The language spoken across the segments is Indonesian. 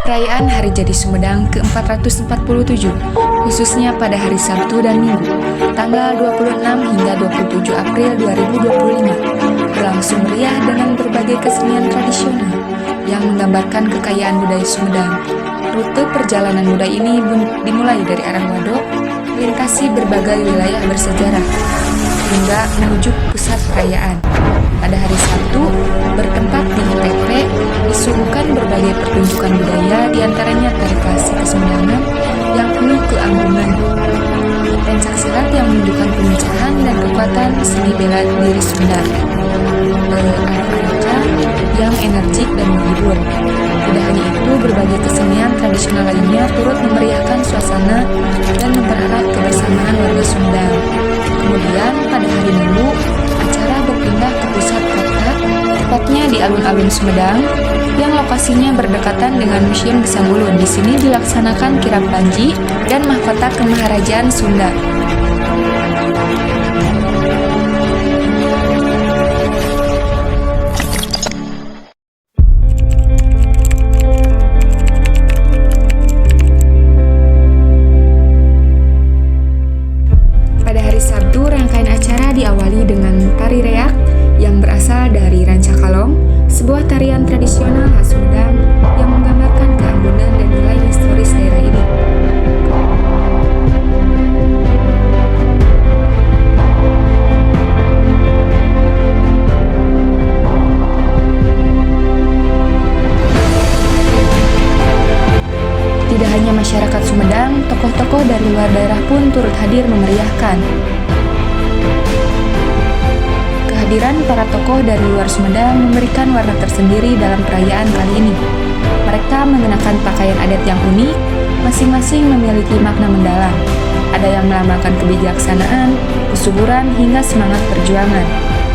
Perayaan Hari Jadi Sumedang ke-447, khususnya pada hari Sabtu dan Minggu, tanggal 26 hingga 27 April 2025, berlangsung meriah dengan berbagai kesenian tradisional yang menggambarkan kekayaan budaya Sumedang. Rute perjalanan budaya ini dimulai dari arah Wadok, melintasi berbagai wilayah bersejarah, hingga menuju pusat perayaan. Pada hari Sabtu, bertempat di ITP, disuguhkan berbagai pertunjukan budaya, diantaranya tari klasik kesumendangan yang penuh keanggunan, pencaksilat yang menunjukkan pemecahan dan kekuatan seni bela diri Sunda, arak-arakan yang energik dan menghibur. Tidak hanya itu, berbagai kesenian tradisional lainnya turut memeriahkan suasana dan mempererat kebersamaan warga Sunda. Kemudian pada hari Minggu, acara berpindah ke pusat kota, tepatnya di alun-alun Sumedang, yang lokasinya berdekatan dengan Museum Gesang Ulun. Di sini dilaksanakan kirap panji dan mahkota kemaharajaan Sunda. Pada hari Sabtu, rangkaian acara diawali dengan tari reak yang berasal dari Rancakalong, sebuah tarian tradisional khas Sumedang yang menggambarkan keanggunan dan nilai historis daerah ini. Tidak hanya masyarakat Sumedang, tokoh-tokoh dari luar daerah pun turut hadir memeriahkan. Kehadiran para tokoh dari luar Sumedang memberikan warna tersendiri dalam perayaan kali ini. Mereka mengenakan pakaian adat yang unik, masing-masing memiliki makna mendalam. Ada yang melambangkan kebijaksanaan, kesuburan, hingga semangat perjuangan.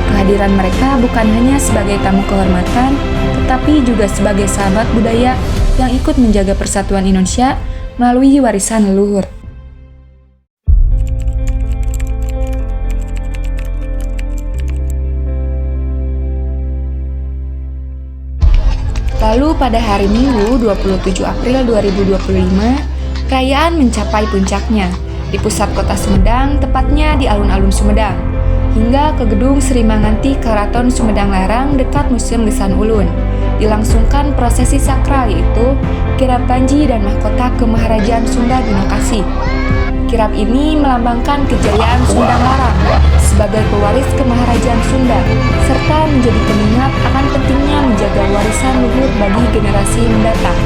Kehadiran mereka bukan hanya sebagai tamu kehormatan, tetapi juga sebagai sahabat budaya yang ikut menjaga persatuan Indonesia melalui warisan leluhur. Lalu pada hari Minggu 27 April 2025, perayaan mencapai puncaknya di pusat kota Sumedang, tepatnya di alun-alun Sumedang, hingga ke gedung Sri Manganti Karaton Sumedang Larang dekat Museum Gesang Ulun. Dilangsungkan prosesi sakral, yaitu kirap panji dan mahkota kemaharajaan Sunda di lokasi. Kirap ini melambangkan kejayaan Sumedang Larang sebagai pewaris kemaharajaan Sunda, serta menjadi pengingat akan pentingnya menjaga warisan luhur bagi generasi mendatang.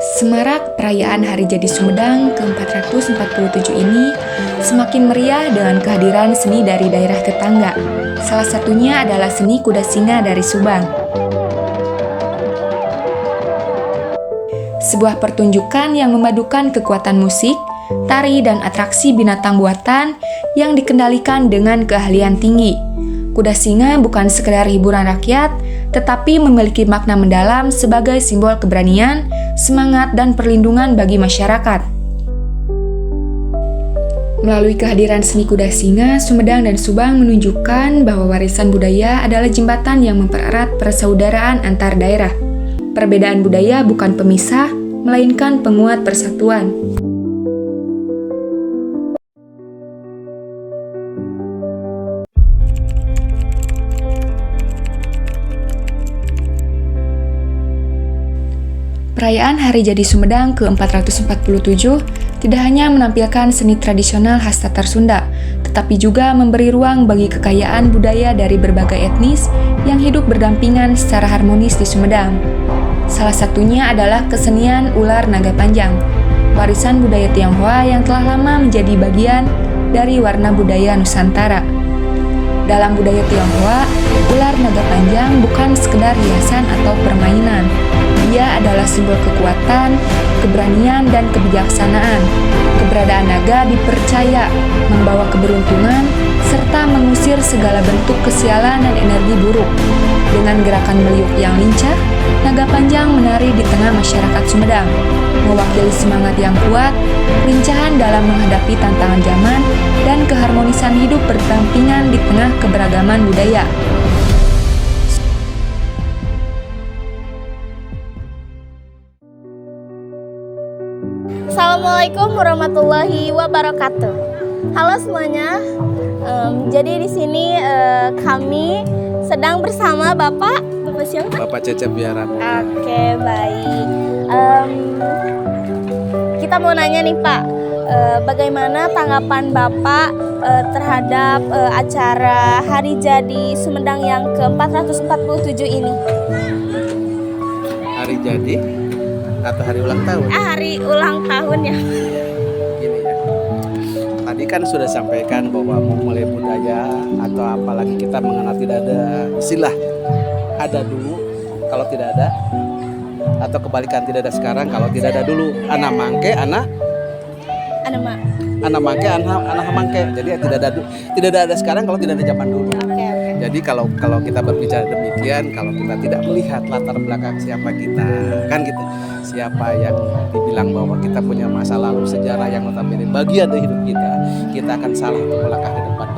Semarak perayaan Hari Jadi Sumedang ke-447 ini semakin meriah dengan kehadiran seni dari daerah tetangga. Salah satunya adalah seni kuda singa dari Subang. Sebuah pertunjukan yang memadukan kekuatan musik, tari, dan atraksi binatang buatan yang dikendalikan dengan keahlian tinggi. Kuda singa bukan sekedar hiburan rakyat, tetapi memiliki makna mendalam sebagai simbol keberanian, semangat, dan perlindungan bagi masyarakat. Melalui kehadiran seni kuda singa, Sumedang dan Subang menunjukkan bahwa warisan budaya adalah jembatan yang mempererat persaudaraan antar daerah. Perbedaan budaya bukan pemisah, melainkan penguat persatuan. Perayaan Hari Jadi Sumedang ke-447 tidak hanya menampilkan seni tradisional khas Tatar Sunda, tetapi juga memberi ruang bagi kekayaan budaya dari berbagai etnis yang hidup berdampingan secara harmonis di Sumedang. Salah satunya adalah kesenian ular naga panjang, warisan budaya Tionghoa yang telah lama menjadi bagian dari warna budaya Nusantara. Dalam budaya Tionghoa, ular naga panjang bukan sekedar hiasan atau permainan. Dia adalah simbol kekuatan, keberanian, dan kebijaksanaan. Keberadaan naga dipercaya membawa keberuntungan serta mengusir segala bentuk kesialan dan energi buruk. Dengan gerakan meliuk yang lincah, naga panjang menari di tengah masyarakat Sumedang, mewakili semangat yang kuat, kelincahan dalam menghadapi tantangan zaman, dan keharmonisan hidup berdampingan di tengah keberagaman budaya. Assalamualaikum warahmatullahi wabarakatuh. Halo semuanya. Jadi di sini kami sedang bersama Bapak siapa? Bapak Cecep Biaran. Oke, baik. Kita mau nanya nih Pak, bagaimana tanggapan Bapak terhadap acara Hari Jadi Sumedang yang ke-447 ini? Hari jadi atau hari ulang tahun? Hari ulang tahun ya. Gini ya. Tadi kan sudah sampaikan bahwa memulai budaya atau apalagi kita mengenal tidak ada istilah ada dulu kalau tidak ada, atau kebalikan tidak ada sekarang kalau tidak ada dulu. Anak mangke anak mangke anak mangke. Jadi tidak ada sekarang kalau tidak ada zaman dulu. Oke. Jadi kalau kita berbicara demikian, kalau kita tidak melihat latar belakang siapa kita, kan gitu, siapa yang dibilang bahwa kita punya masa lalu sejarah yang notabene bagian dari hidup kita akan salah untuk melangkah ke depan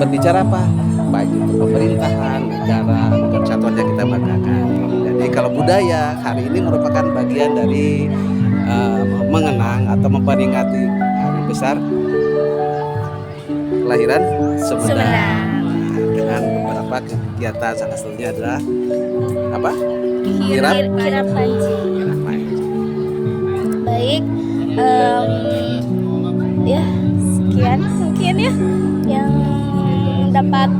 berbicara apa? Baik itu pemerintahan, negara kesatuan yang kita banggakan. Jadi kalau budaya hari ini merupakan bagian dari mengenang atau memperingati hari besar kelahiran Sumedang. Dengan beberapa kegiatan, salah satunya adalah apa? Kirap Panji. Baik, ya sekian mungkin ya yang dapat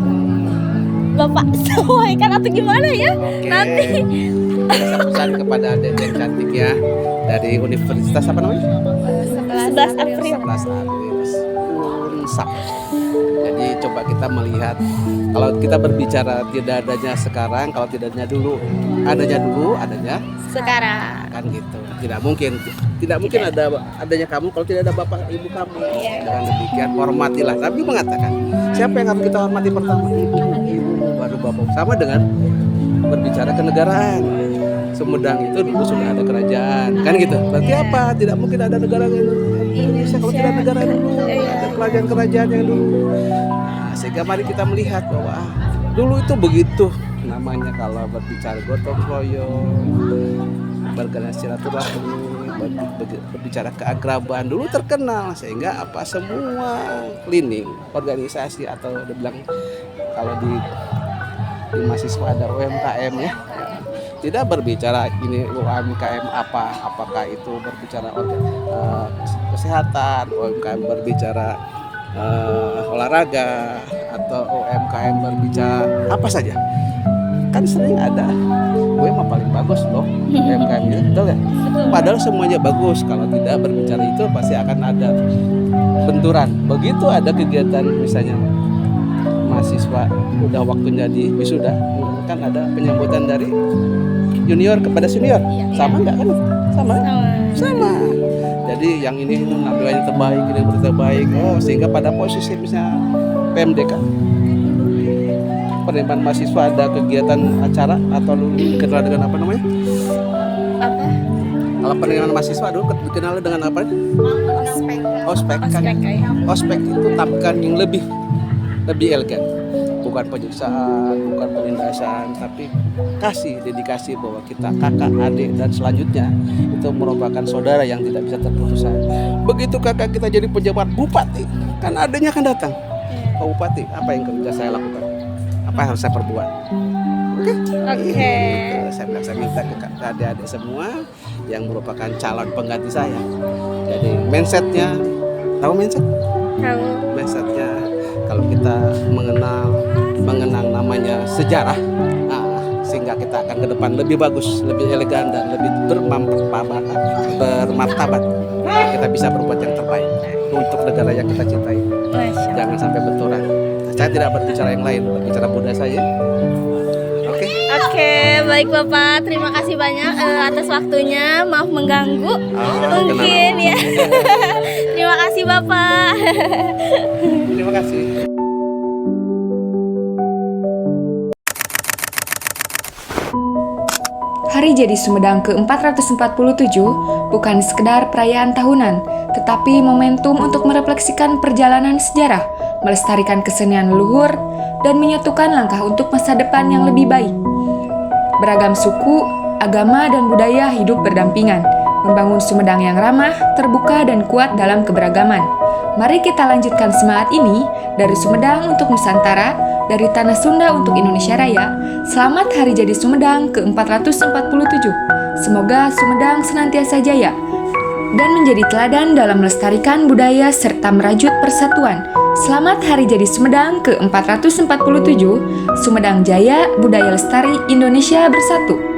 Bapak sampaikan atau gimana ya. Oke. Nanti Saya pesan kepada adik yang cantik ya dari Universitas apa namanya? 11 April. 11 April Unsap. Jadi coba kita melihat, kalau kita berbicara tidak adanya sekarang, kalau tidak adanya dulu, adanya Sekarang. kan gitu. Tidak mungkin ada adanya kamu kalau tidak ada bapak ibu kamu. Dengan demikian hormatilah. Tapi mengatakan siapa yang harus kita hormati pertama? Ibu, baru bapak. Sama dengan berbicara kenegaraan. Sumedang itu dulu sudah ada kerajaan, kan gitu. Berarti apa? Tidak mungkin ada negara Indonesia kalau tidak negara dulu. Ada kerajaan-kerajaan yang dulu. Nah, sehingga mari kita melihat bahwa dulu itu begitu namanya kalau berbicara gotong royong, bergaul silaturahmi, berbicara keakraban dulu terkenal, sehingga apa semua cleaning organisasi atau dibilang kalau di mahasiswa ada UMKM ya, tidak berbicara ini UMKM apakah itu berbicara kesehatan, UMKM berbicara olahraga, atau UMKM berbicara apa saja. Kan sering ada UMKM paling bagus loh UMKM itu, betul ya? Padahal semuanya bagus, kalau tidak berbicara itu pasti akan ada benturan. Begitu ada kegiatan misalnya mahasiswa udah waktunya di wisuda, kan ada penyambutan dari junior kepada senior. Sama nggak kan? Sama. Jadi yang ini namanya terbaik, ini terbaik. Sehingga pada posisi misalnya PMDK, penerimaan mahasiswa, ada kegiatan acara atau dikenal dengan apa namanya? Kalau penerimaan mahasiswa dulu dikenal dengan apa? Ospek kan? Ospek itu tampilan yang lebih elegan. Bukan penyiksaan, bukan penindasan, tapi dedikasi bahwa kita kakak, adik, dan selanjutnya itu merupakan saudara yang tidak bisa terputuskan. Begitu kakak kita jadi pejabat bupati, kan adiknya kan datang. Pak Bupati, apa yang kerja saya lakukan? Apa yang harus saya perbuat? Oke. Saya minta ke adik-adik semua yang merupakan calon pengganti saya. Jadi mindsetnya, tahu mindset? Tahu. Mindsetnya kalau kita mengenang namanya sejarah, sehingga kita akan ke depan lebih bagus, lebih elegan, dan lebih bermartabat. Kita bisa berbuat yang terbaik untuk negara yang kita cintai. Jangan sampai benturan. Saya tidak berbicara yang lain, berbicara budaya saya. Oke, baik Bapak, terima kasih banyak atas waktunya. Maaf mengganggu, mungkin ya. Terima kasih Bapak. Terima kasih. Hari Jadi Sumedang ke-447 bukan sekedar perayaan tahunan, tetapi momentum untuk merefleksikan perjalanan sejarah, melestarikan kesenian leluhur, dan menyatukan langkah untuk masa depan yang lebih baik. Beragam suku, agama, dan budaya hidup berdampingan, membangun Sumedang yang ramah, terbuka, dan kuat dalam keberagaman. Mari kita lanjutkan semangat ini dari Sumedang untuk Nusantara, dari Tanah Sunda untuk Indonesia Raya. Selamat Hari Jadi Sumedang ke-447. Semoga Sumedang senantiasa jaya dan menjadi teladan dalam melestarikan budaya serta merajut persatuan. Selamat Hari Jadi Sumedang ke-447. Sumedang Jaya, budaya lestari, Indonesia bersatu.